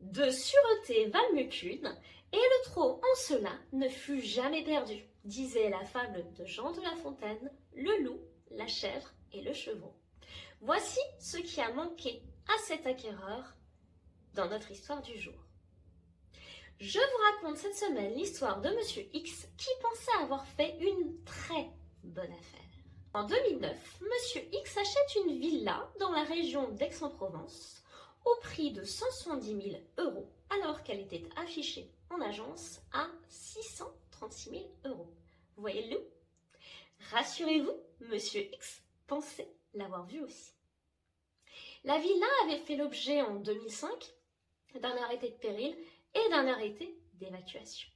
De sûreté valent mieux qu'une, et le trot en cela ne fut jamais perdu, disait la fable de Jean de La Fontaine, le loup, la chèvre et le chevreau. Voici ce qui a manqué à cet acquéreur dans notre histoire du jour. Je vous raconte cette semaine l'histoire de Monsieur X qui pensait avoir fait une très bonne affaire. En 2009, Monsieur X achète une villa dans la région d'Aix-en-Provence au prix de 170 000 euros, alors qu'elle était affichée en agence à 636 000 euros. Vous voyez le loup? Rassurez-vous, Monsieur X pensait l'avoir vu aussi. La villa avait fait l'objet en 2005 d'un arrêté de péril et d'un arrêté d'évacuation.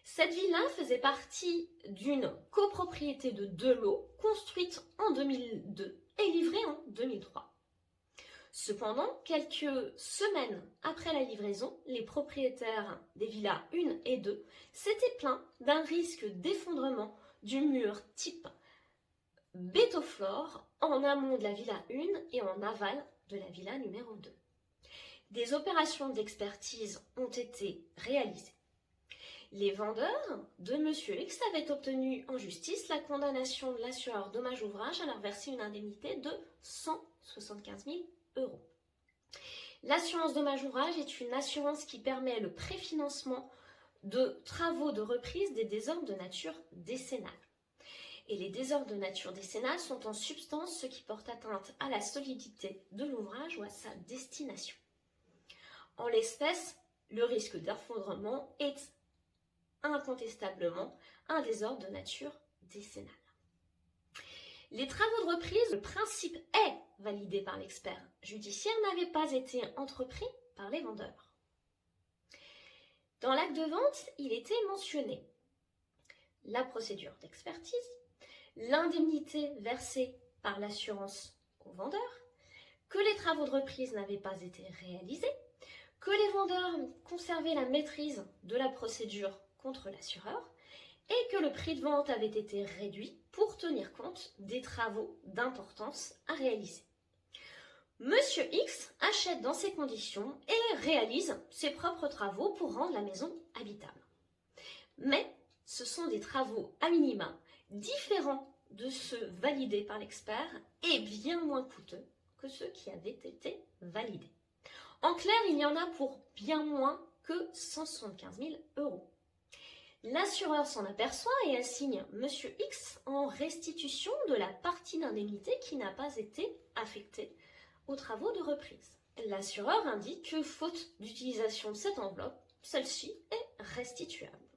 Cette villa faisait partie d'une copropriété de 2 lots construite en 2002 et livrée en 2003. Cependant, quelques semaines après la livraison, les propriétaires des villas 1 et 2 s'étaient plaints d'un risque d'effondrement du mur type Bétoflore en amont de la villa 1 et en aval de la villa numéro 2. Des opérations d'expertise ont été réalisées. Les vendeurs de Monsieur X avaient obtenu en justice la condamnation de l'assureur dommage-ouvrage à leur verser une indemnité de 175 000 euros. L'assurance dommage-ouvrage est une assurance qui permet le préfinancement de travaux de reprise des désordres de nature décennale. Et les désordres de nature décennale sont en substance ce qui porte atteinte à la solidité de l'ouvrage ou à sa destination. En l'espèce, le risque d'effondrement est incontestablement un désordre de nature décennale. Les travaux de reprise, le principe est validé par l'expert judiciaire, n'avait pas été entrepris par les vendeurs. Dans l'acte de vente, il était mentionné la procédure d'expertise, l'indemnité versée par l'assurance au vendeur, que les travaux de reprise n'avaient pas été réalisés, que les vendeurs conservaient la maîtrise de la procédure contre l'assureur et que le prix de vente avait été réduit pour tenir compte des travaux d'importance à réaliser. Monsieur X achète dans ces conditions et réalise ses propres travaux pour rendre la maison habitable. Mais ce sont des travaux à minima différents de ceux validés par l'expert et bien moins coûteux que ceux qui avaient été validés. En clair, il y en a pour bien moins que 175 000 euros. L'assureur s'en aperçoit et assigne Monsieur X en restitution de la partie d'indemnité qui n'a pas été affectée aux travaux de reprise. L'assureur indique que, faute d'utilisation de cette enveloppe, celle-ci est restituable.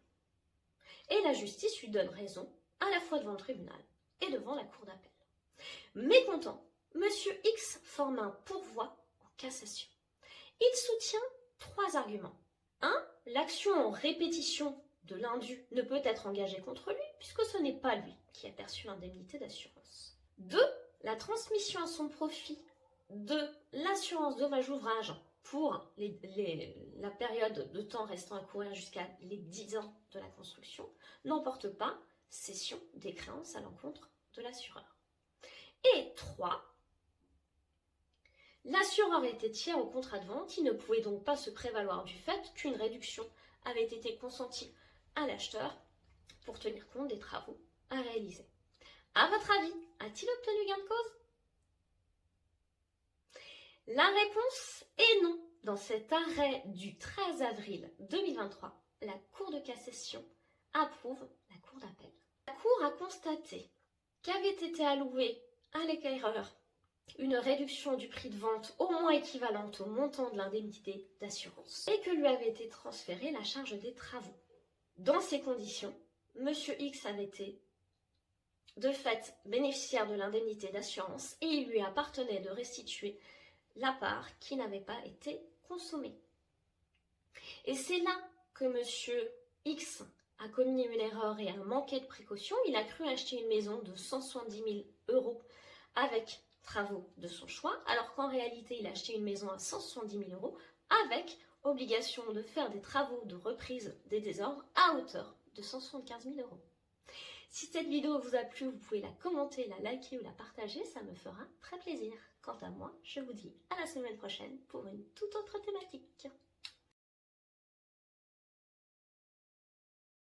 Et la justice lui donne raison, à la fois devant le tribunal et devant la cour d'appel. Mécontent, Monsieur X forme un pourvoi en cassation. Il soutient 3 arguments. 1. L'action en répétition de l'indu ne peut être engagée contre lui puisque ce n'est pas lui qui a perçu l'indemnité d'assurance. 2. La transmission à son profit de l'assurance dommage-ouvrage pour la période de temps restant à courir jusqu'à les 10 ans de la construction n'emporte pas cession des créances à l'encontre de l'assureur. Et 3. L'assureur était tiers au contrat de vente, il ne pouvait donc pas se prévaloir du fait qu'une réduction avait été consentie à l'acheteur pour tenir compte des travaux à réaliser. À votre avis, a-t-il obtenu gain de cause? La réponse est non. Dans cet arrêt du 13 avril 2023, la Cour de cassation approuve la Cour d'appel. La Cour a constaté qu'avait été alloué à l'acquéreur une réduction du prix de vente au moins équivalente au montant de l'indemnité d'assurance et que lui avait été transférée la charge des travaux. Dans ces conditions, Monsieur X avait été de fait bénéficiaire de l'indemnité d'assurance et il lui appartenait de restituer la part qui n'avait pas été consommée. Et c'est là que Monsieur X a commis une erreur et a manqué de précaution. Il a cru acheter une maison de 170 000 euros avec travaux de son choix, alors qu'en réalité, il a acheté une maison à 170 000 euros avec obligation de faire des travaux de reprise des désordres à hauteur de 175 000 euros. Si cette vidéo vous a plu, vous pouvez la commenter, la liker ou la partager, ça me fera très plaisir. Quant à moi, je vous dis à la semaine prochaine pour une toute autre thématique.